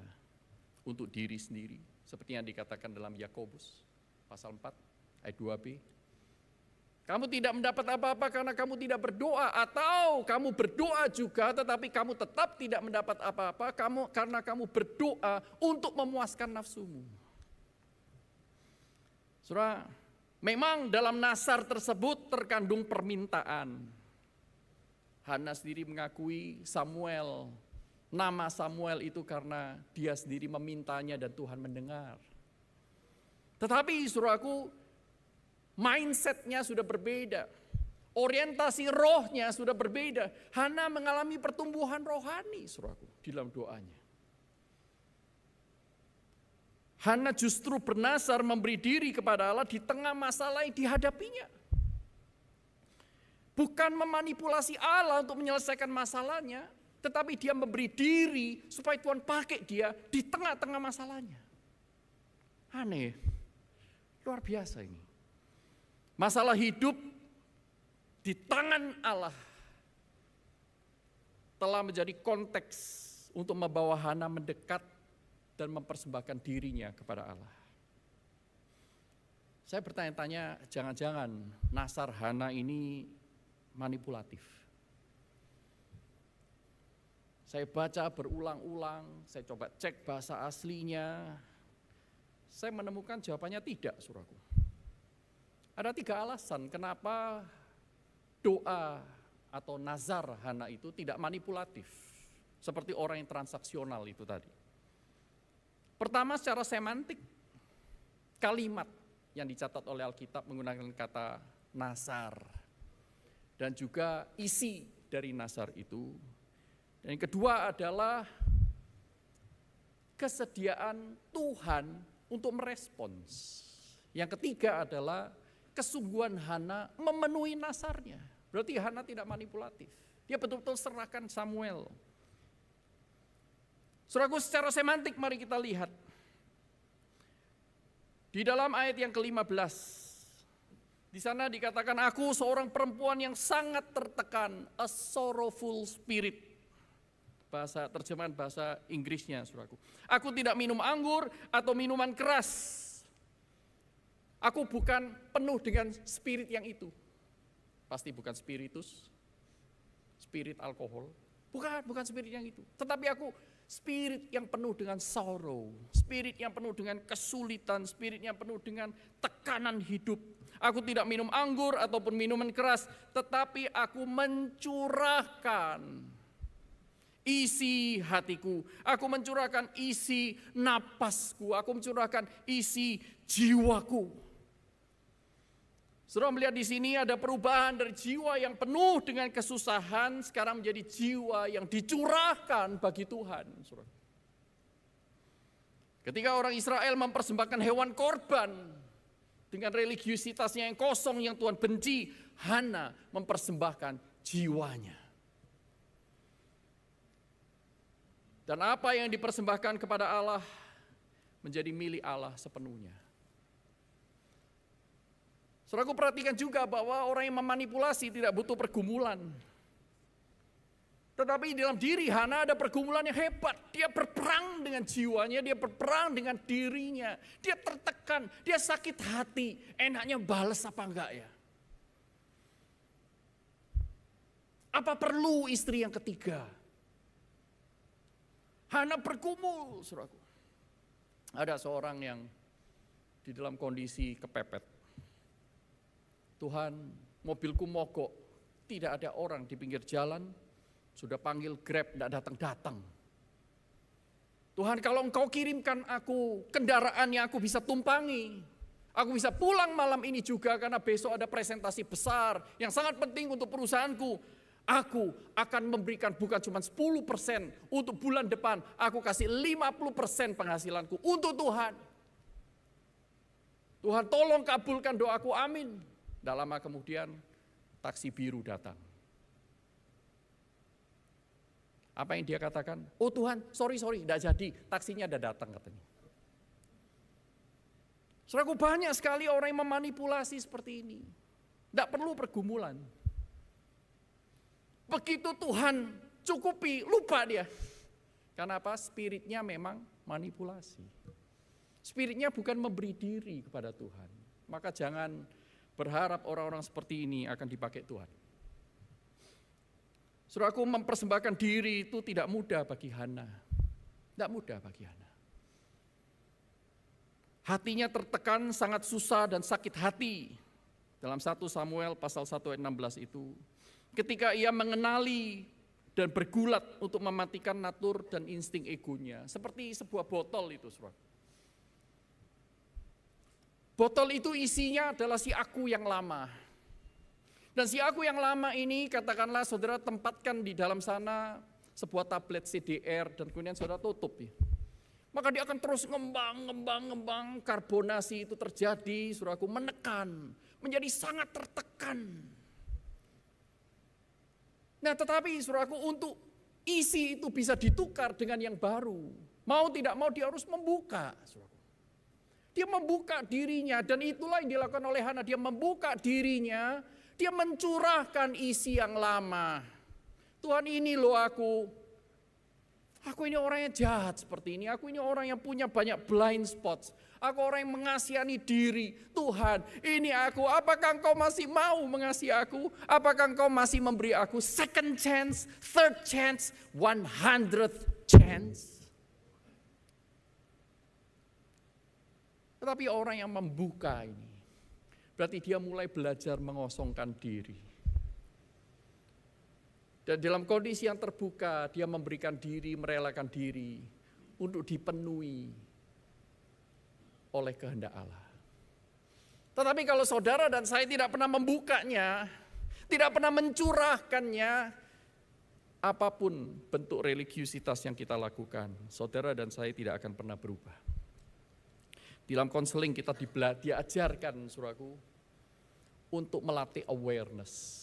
untuk diri sendiri? Seperti yang dikatakan dalam Yakobus pasal 4 ayat 2b. Kamu tidak mendapat apa-apa karena kamu tidak berdoa, atau kamu berdoa juga tetapi kamu tetap tidak mendapat apa-apa karena kamu berdoa untuk memuaskan nafsumu. Saudara, memang dalam nasar tersebut terkandung permintaan. Hana sendiri mengakui nama Samuel itu karena dia sendiri memintanya dan Tuhan mendengar. Tetapi saudaraku, mindsetnya sudah berbeda. Orientasi rohnya sudah berbeda. Hana mengalami pertumbuhan rohani saudaraku di dalam doanya. Hana justru bernasar memberi diri kepada Allah di tengah masalah yang dihadapinya. Bukan memanipulasi Allah untuk menyelesaikan masalahnya, tetapi dia memberi diri supaya Tuhan pakai dia di tengah-tengah masalahnya. Aneh, luar biasa ini. Masalah hidup di tangan Allah telah menjadi konteks untuk membawa Hana mendekat dan mempersembahkan dirinya kepada Allah. Saya bertanya-tanya, jangan-jangan nasar Hana ini manipulatif. Saya baca berulang-ulang, saya coba cek bahasa aslinya. Saya menemukan jawabannya tidak, saudaraku. Ada 3 alasan kenapa doa atau nazar Hana itu tidak manipulatif. Seperti orang yang transaksional itu tadi. Pertama, secara semantik, kalimat yang dicatat oleh Alkitab menggunakan kata nasar. Dan juga isi dari nasar itu. Dan yang kedua adalah kesediaan Tuhan untuk merespons. Yang ketiga adalah kesungguhan Hana memenuhi nasarnya. Berarti Hana tidak manipulatif. Dia betul-betul serahkan Samuel. Saudaraku, secara semantik mari kita lihat. Di dalam ayat yang ke-15, di sana dikatakan, aku seorang perempuan yang sangat tertekan, a sorrowful spirit. Terjemahan bahasa Inggrisnya, saudaraku. Aku tidak minum anggur atau minuman keras. Aku bukan penuh dengan spirit yang itu. Pasti bukan spiritus, spirit alkohol. Bukan spirit yang itu. Tetapi aku spirit yang penuh dengan sorrow, spirit yang penuh dengan kesulitan, spirit yang penuh dengan tekanan hidup. Aku tidak minum anggur ataupun minuman keras, tetapi aku mencurahkan isi hatiku. Aku mencurahkan isi napasku. Aku mencurahkan isi jiwaku. Saudara melihat di sini ada perubahan dari jiwa yang penuh dengan kesusahan sekarang menjadi jiwa yang dicurahkan bagi Tuhan. Saudara. Ketika orang Israel mempersembahkan hewan korban dengan religiusitasnya yang kosong yang Tuhan benci, Hana mempersembahkan jiwanya. Dan apa yang dipersembahkan kepada Allah menjadi milik Allah sepenuhnya. Saudaraku, perhatikan juga bahwa orang yang memanipulasi tidak butuh pergumulan. Tetapi dalam diri Hana ada pergumulan yang hebat. Dia berperang dengan jiwanya, dia berperang dengan dirinya. Dia tertekan, dia sakit hati. Enaknya balas apa enggak ya? Apa perlu istri yang ketiga? Hana bergumul, saudaraku. Ada seorang yang di dalam kondisi kepepet. Tuhan, mobilku mogok, tidak ada orang di pinggir jalan, sudah panggil Grab, tidak datang-datang. Tuhan, kalau Engkau kirimkan aku kendaraan yang aku bisa tumpangi, aku bisa pulang malam ini juga karena besok ada presentasi besar yang sangat penting untuk perusahaanku. Aku akan memberikan bukan cuma 10% untuk bulan depan, aku kasih 50% penghasilanku untuk Tuhan. Tuhan tolong kabulkan doaku, amin. Tidak lama kemudian taksi biru datang. Apa yang dia katakan? Oh Tuhan, sorry, tidak jadi, taksinya sudah datang katanya. Saudaraku, banyak sekali orang yang memanipulasi seperti ini. Tidak perlu pergumulan. Begitu Tuhan cukupi, lupa dia. Karena apa? Spiritnya memang manipulasi. Spiritnya bukan memberi diri kepada Tuhan. Maka jangan berharap orang-orang seperti ini akan dipakai Tuhan. Saudaraku, mempersembahkan diri itu tidak mudah bagi Hana. Tidak mudah bagi Hana. Hatinya tertekan, sangat susah dan sakit hati. Dalam 1 Samuel pasal 1 ayat 16 itu. Ketika ia mengenali dan bergulat untuk mematikan natur dan insting egonya. Seperti sebuah botol itu, saudara. Botol itu isinya adalah si aku yang lama. Dan si aku yang lama ini katakanlah saudara tempatkan di dalam sana sebuah tablet CDR dan kemudian saudara tutup ya. Maka dia akan terus ngembang, karbonasi itu terjadi, saudaraku, menekan, menjadi sangat tertekan. Nah tetapi saudaraku, untuk isi itu bisa ditukar dengan yang baru. Mau tidak mau dia harus membuka, saudaraku. Dia membuka dirinya dan itulah yang dilakukan oleh Hana. Dia membuka dirinya, dia mencurahkan isi yang lama. Tuhan, ini loh aku ini orang yang jahat seperti ini. Aku ini orang yang punya banyak blind spots. Aku orang yang mengasihani diri. Tuhan, ini aku. Apakah Engkau masih mau mengasihi aku? Apakah Engkau masih memberi aku second chance, third chance, 100th chance? Tetapi orang yang membuka ini, berarti dia mulai belajar mengosongkan diri. Dan dalam kondisi yang terbuka, dia memberikan diri, merelakan diri untuk dipenuhi oleh kehendak Allah. Tetapi kalau saudara dan saya tidak pernah membukanya, tidak pernah mencurahkannya, apapun bentuk religiusitas yang kita lakukan, saudara dan saya tidak akan pernah berubah. Dalam konseling kita diajarkan, saudaraku, untuk melatih awareness.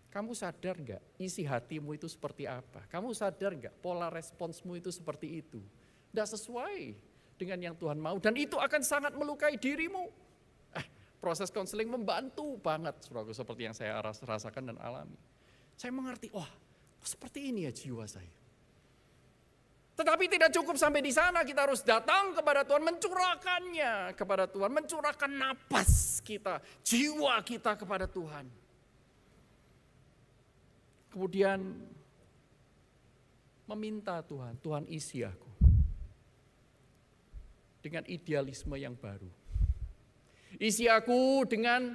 Kamu sadar enggak isi hatimu itu seperti apa? Kamu sadar enggak pola responsmu itu seperti itu? Tidak sesuai dengan yang Tuhan mau dan itu akan sangat melukai dirimu. Proses konseling membantu banget, saudaraku, seperti yang saya rasakan dan alami. Saya mengerti, wah seperti ini ya jiwa saya. Tetapi tidak cukup sampai di sana, kita harus datang kepada Tuhan, mencurahkannya kepada Tuhan, mencurahkan napas kita, jiwa kita kepada Tuhan. Kemudian meminta Tuhan, Tuhan isi aku dengan idealisme yang baru. Isi aku dengan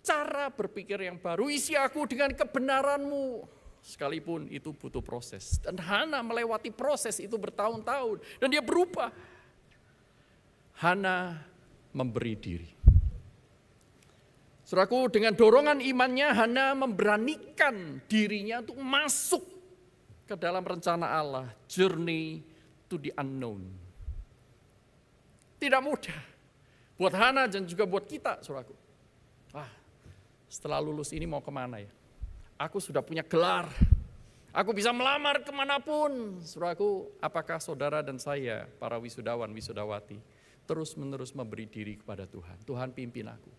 cara berpikir yang baru, isi aku dengan kebenaran-Mu. Sekalipun itu butuh proses. Dan Hana melewati proses itu bertahun-tahun dan dia berubah. Hana memberi diri. Saudaraku, dengan dorongan imannya Hana memberanikan dirinya untuk masuk ke dalam rencana Allah, journey to the unknown. Tidak mudah buat Hana dan juga buat kita, saudaraku. Setelah lulus ini mau kemana ya? Aku sudah punya gelar, aku bisa melamar kemanapun. Saudaraku, apakah saudara dan saya, para wisudawan, wisudawati, terus-menerus memberi diri kepada Tuhan? Tuhan pimpin aku.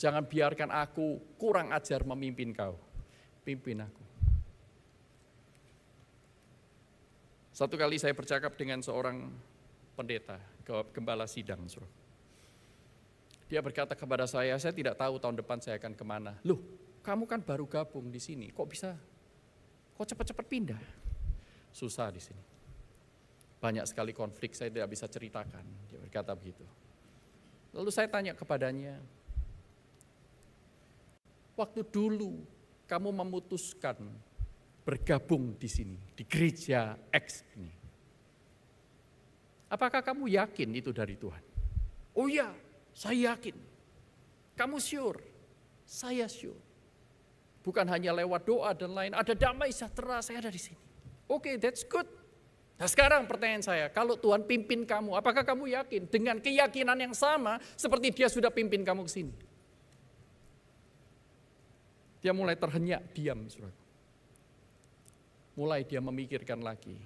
Jangan biarkan aku kurang ajar memimpin kau. Pimpin aku. Satu kali saya bercakap dengan seorang pendeta, gembala sidang. Dia berkata kepada saya tidak tahu tahun depan saya akan kemana. Loh, kamu kan baru gabung di sini, kok cepat-cepat pindah? Susah di sini. Banyak sekali konflik, saya tidak bisa ceritakan. Dia berkata begitu. Lalu saya tanya kepadanya, waktu dulu kamu memutuskan bergabung di sini, di gereja X ini. Apakah kamu yakin itu dari Tuhan? Oh iya, saya yakin. Kamu sure? Saya sure. Bukan hanya lewat doa dan lain, ada damai sejahtera, saya ada di sini. Oke, that's good. Nah sekarang pertanyaan saya, kalau Tuhan pimpin kamu, apakah kamu yakin dengan keyakinan yang sama seperti Dia sudah pimpin kamu ke sini? Dia mulai terhenyak diam, saudara. Mulai dia memikirkan lagi,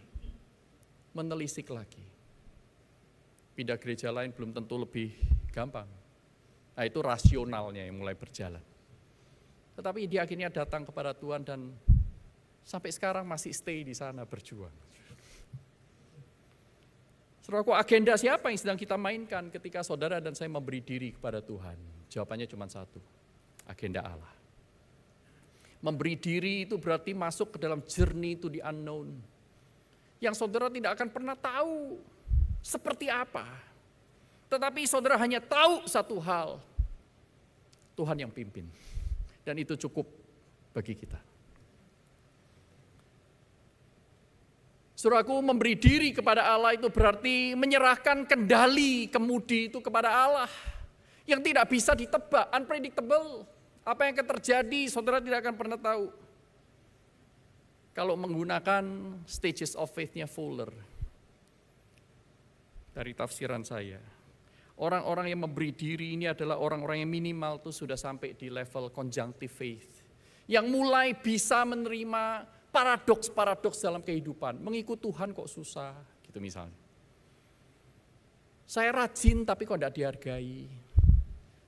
menelisik lagi. Pindah gereja lain belum tentu lebih gampang. Nah itu rasionalnya yang mulai berjalan. Tetapi dia akhirnya datang kepada Tuhan dan sampai sekarang masih stay di sana berjuang. Saudaraku, agenda siapa yang sedang kita mainkan ketika saudara dan saya memberi diri kepada Tuhan? Jawabannya cuma satu, agenda Allah. Memberi diri itu berarti masuk ke dalam journey to the unknown. Yang saudara tidak akan pernah tahu seperti apa. Tetapi saudara hanya tahu satu hal, Tuhan yang pimpin. Dan itu cukup bagi kita. Saudaraku, memberi diri kepada Allah itu berarti menyerahkan kendali kemudi itu kepada Allah. Yang tidak bisa ditebak, unpredictable. Apa yang akan terjadi, saudara tidak akan pernah tahu. Kalau menggunakan stages of faith-nya Fuller, dari tafsiran saya, orang-orang yang memberi diri ini adalah orang-orang yang minimal tuh sudah sampai di level conjunctive faith. Yang mulai bisa menerima paradoks-paradoks dalam kehidupan. Mengikut Tuhan kok susah, gitu misalnya. Saya rajin tapi kok tidak dihargai.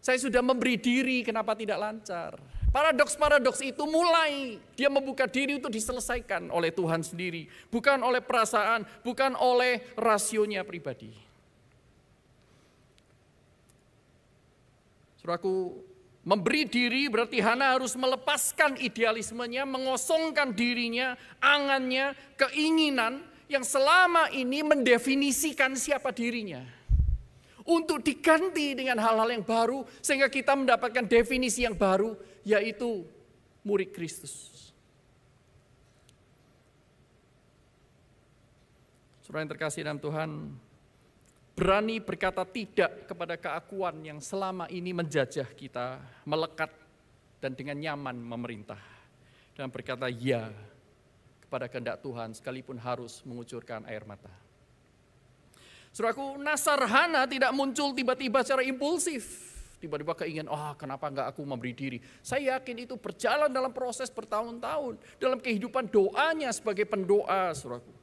Saya sudah memberi diri, kenapa tidak lancar? Paradoks-paradoks itu mulai dia membuka diri untuk diselesaikan oleh Tuhan sendiri. Bukan oleh perasaan, bukan oleh rasionya pribadi. Saudaraku, memberi diri berarti Hana harus melepaskan idealismenya, mengosongkan dirinya, angannya, keinginan yang selama ini mendefinisikan siapa dirinya. Untuk diganti dengan hal-hal yang baru sehingga kita mendapatkan definisi yang baru, yaitu murid Kristus. Saudara yang terkasih dalam Tuhan, berani berkata tidak kepada keakuan yang selama ini menjajah kita, melekat dan dengan nyaman memerintah. Dan berkata ya kepada kehendak Tuhan sekalipun harus mengucurkan air mata. Saudaraku, nasar Hana tidak muncul tiba-tiba secara impulsif. Tiba-tiba keinginan, kenapa enggak aku memberi diri. Saya yakin itu berjalan dalam proses bertahun-tahun. Dalam kehidupan doanya sebagai pendoa, saudaraku.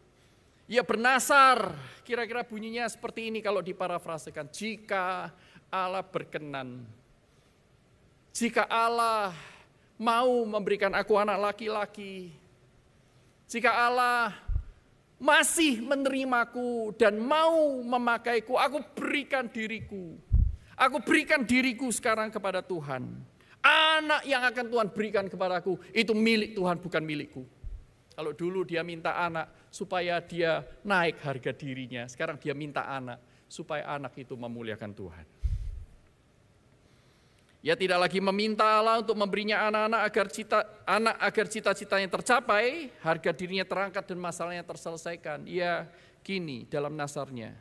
Ia bernasar, kira-kira bunyinya seperti ini kalau diparafrasekan. Jika Allah berkenan, jika Allah mau memberikan aku anak laki-laki, jika Allah masih menerimaku dan mau memakaiku, aku berikan diriku. Aku berikan diriku sekarang kepada Tuhan. Anak yang akan Tuhan berikan kepadaku, itu milik Tuhan, bukan milikku. Kalau dulu dia minta anak supaya dia naik harga dirinya, sekarang dia minta anak supaya anak itu memuliakan Tuhan. Ia tidak lagi meminta Allah untuk memberinya anak-anak agar cita-citanya tercapai, harga dirinya terangkat dan masalahnya terselesaikan. Ia kini dalam nasarnya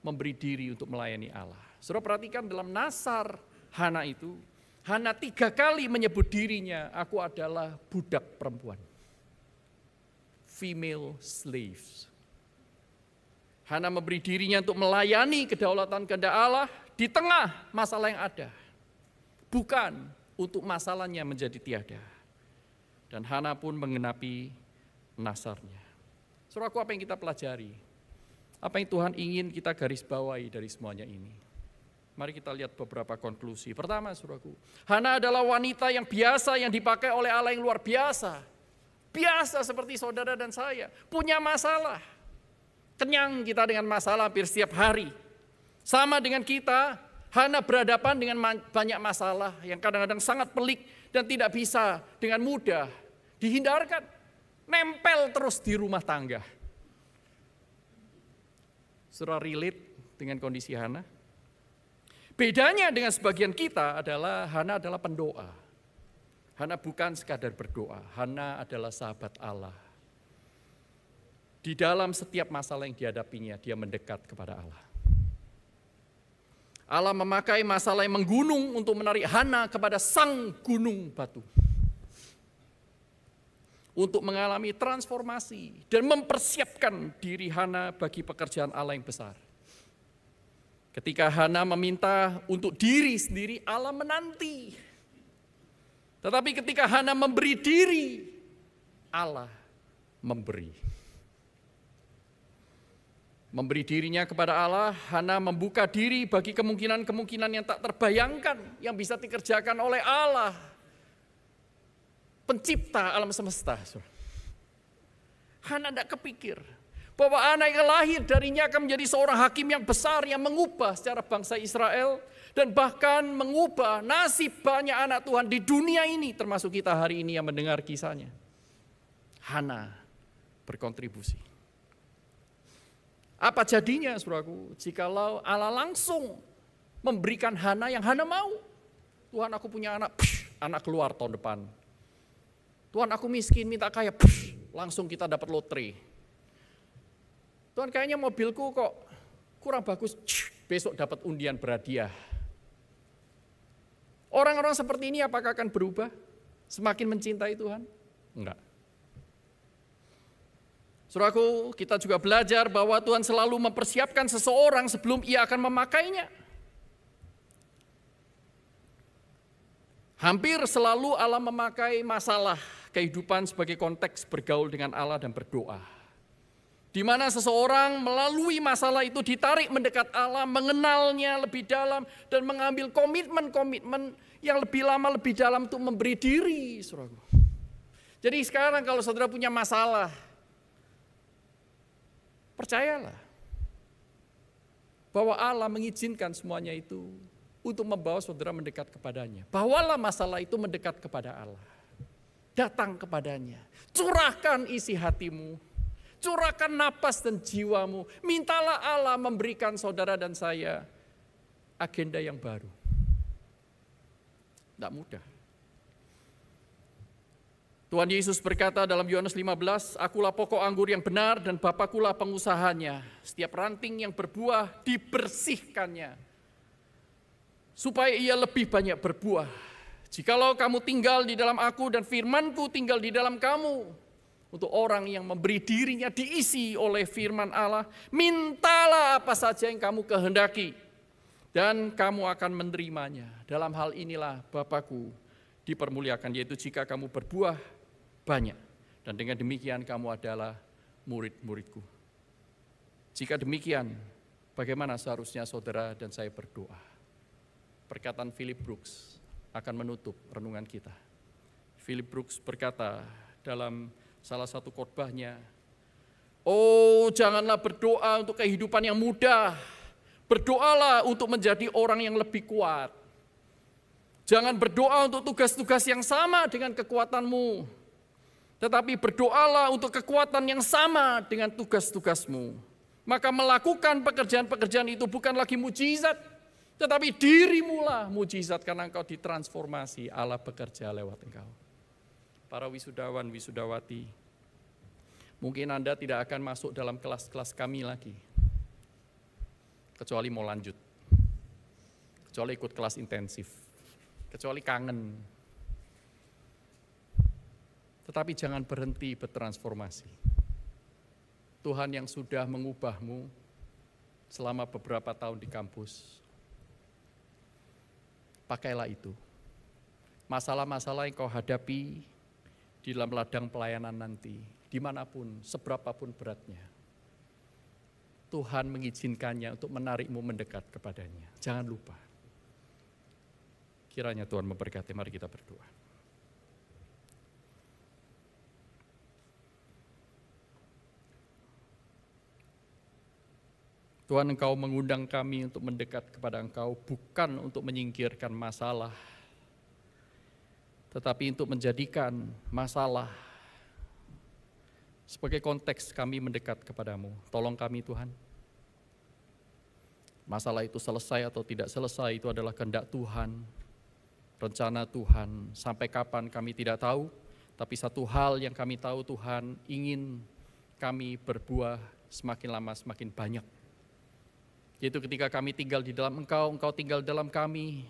memberi diri untuk melayani Allah. Saudara perhatikan dalam nasar Hana itu, Hana 3 kali menyebut dirinya, aku adalah budak perempuan. Female slaves. Hana memberi dirinya untuk melayani kedaulatan kehendak Allah di tengah masalah yang ada. Bukan untuk masalahnya menjadi tiada. Dan Hana pun mengenapi nasarnya. Saudaraku, apa yang kita pelajari? Apa yang Tuhan ingin kita garis bawahi dari semuanya ini? Mari kita lihat beberapa konklusi. Pertama, saudaraku, Hana adalah wanita yang biasa yang dipakai oleh Allah yang luar biasa. Biasa seperti saudara dan saya, punya masalah. Kenyang kita dengan masalah hampir setiap hari. Sama dengan kita, Hana berhadapan dengan banyak masalah yang kadang-kadang sangat pelik dan tidak bisa dengan mudah dihindarkan. Nempel terus di rumah tangga. Saudara relate dengan kondisi Hana? Bedanya dengan sebagian kita adalah Hana adalah pendoa. Hana bukan sekadar berdoa, Hana adalah sahabat Allah. Di dalam setiap masalah yang dihadapinya, dia mendekat kepada Allah. Allah memakai masalah yang menggunung untuk menarik Hana kepada sang gunung batu. Untuk mengalami transformasi dan mempersiapkan diri Hana bagi pekerjaan Allah yang besar. Ketika Hana meminta untuk diri sendiri, Allah menanti. Tetapi ketika Hana memberi diri, Allah memberi. Memberi dirinya kepada Allah, Hana membuka diri bagi kemungkinan-kemungkinan yang tak terbayangkan, yang bisa dikerjakan oleh Allah, pencipta alam semesta. Hana tidak kepikir bahwa anak yang lahir darinya akan menjadi seorang hakim yang besar yang mengubah secara bangsa Israel dan bahkan mengubah nasib banyak anak Tuhan di dunia ini, termasuk kita hari ini yang mendengar kisahnya. Hana berkontribusi. Apa jadinya, saudaraku, jikalau Allah langsung memberikan Hana yang Hana mau? Tuhan, aku punya anak, anak keluar tahun depan. Tuhan, aku miskin minta kaya, langsung kita dapat lotre. Tuhan, kayaknya mobilku kok kurang bagus, besok dapat undian berhadiah. Orang-orang seperti ini apakah akan berubah? Semakin mencintai Tuhan? Enggak. Saudaraku, kita juga belajar bahwa Tuhan selalu mempersiapkan seseorang sebelum ia akan memakainya. Hampir selalu Allah memakai masalah kehidupan sebagai konteks bergaul dengan Allah dan berdoa. Di mana seseorang melalui masalah itu ditarik mendekat Allah, mengenalnya lebih dalam dan mengambil komitmen-komitmen yang lebih lama, lebih dalam untuk memberi diri, saudaraku. Jadi sekarang kalau saudara punya masalah, percayalah bahwa Allah mengizinkan semuanya itu untuk membawa saudara mendekat kepadanya. Bawalah masalah itu mendekat kepada Allah. Datang kepadanya, curahkan isi hatimu. Curahkan napas dan jiwamu. Mintalah Allah memberikan saudara dan saya agenda yang baru. Tidak mudah. Tuhan Yesus berkata dalam Yohanes 15, "Akulah pokok anggur yang benar dan Bapakulah pengusahanya. Setiap ranting yang berbuah dibersihkannya, supaya ia lebih banyak berbuah. Jikalau kamu tinggal di dalam aku dan firman-Ku tinggal di dalam kamu." Untuk orang yang memberi dirinya diisi oleh firman Allah, mintalah apa saja yang kamu kehendaki, dan kamu akan menerimanya. Dalam hal inilah Bapa-Ku dipermuliakan, yaitu jika kamu berbuah banyak, dan dengan demikian kamu adalah murid-murid-Ku. Jika demikian, bagaimana seharusnya saudara dan saya berdoa? Perkataan Philip Brooks akan menutup renungan kita. Philip Brooks berkata dalam salah satu khotbahnya, "Oh, janganlah berdoa untuk kehidupan yang mudah. Berdoalah untuk menjadi orang yang lebih kuat. Jangan berdoa untuk tugas-tugas yang sama dengan kekuatanmu, tetapi berdoalah untuk kekuatan yang sama dengan tugas-tugasmu. Maka melakukan pekerjaan-pekerjaan itu bukan lagi mujizat, tetapi dirimulah mujizat karena engkau ditransformasi, Allah bekerja lewat engkau." Para wisudawan, wisudawati, mungkin Anda tidak akan masuk dalam kelas-kelas kami lagi, kecuali mau lanjut, kecuali ikut kelas intensif, kecuali kangen. Tetapi jangan berhenti bertransformasi. Tuhan yang sudah mengubahmu selama beberapa tahun di kampus, pakailah itu. Masalah-masalah yang kau hadapi di dalam ladang pelayanan nanti, dimanapun, seberapapun beratnya, Tuhan mengizinkannya untuk menarikmu mendekat kepadanya. Jangan lupa. Kiranya Tuhan memberkati. Mari kita berdoa. Tuhan, Engkau mengundang kami untuk mendekat kepada Engkau, bukan untuk menyingkirkan masalah, tetapi untuk menjadikan masalah sebagai konteks kami mendekat kepadamu. Tolong kami Tuhan. Masalah itu selesai atau tidak selesai, itu adalah kehendak Tuhan, rencana Tuhan. Sampai kapan kami tidak tahu, tapi satu hal yang kami tahu, Tuhan ingin kami berbuah semakin lama semakin banyak. Yaitu ketika kami tinggal di dalam Engkau, Engkau tinggal dalam kami.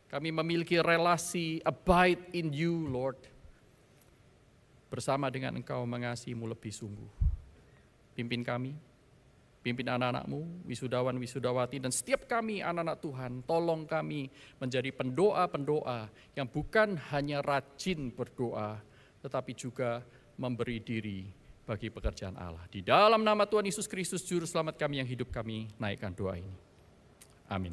Kami memiliki relasi abide in you, Lord. Bersama dengan Engkau mengasihi-Mu lebih sungguh. Pimpin kami, pimpin anak-anak-Mu, wisudawan, wisudawati, dan setiap kami anak-anak Tuhan, tolong kami menjadi pendoa-pendoa yang bukan hanya rajin berdoa, tetapi juga memberi diri bagi pekerjaan Allah. Di dalam nama Tuhan Yesus Kristus, Juru Selamat kami yang hidup, kami naikkan doa ini. Amin.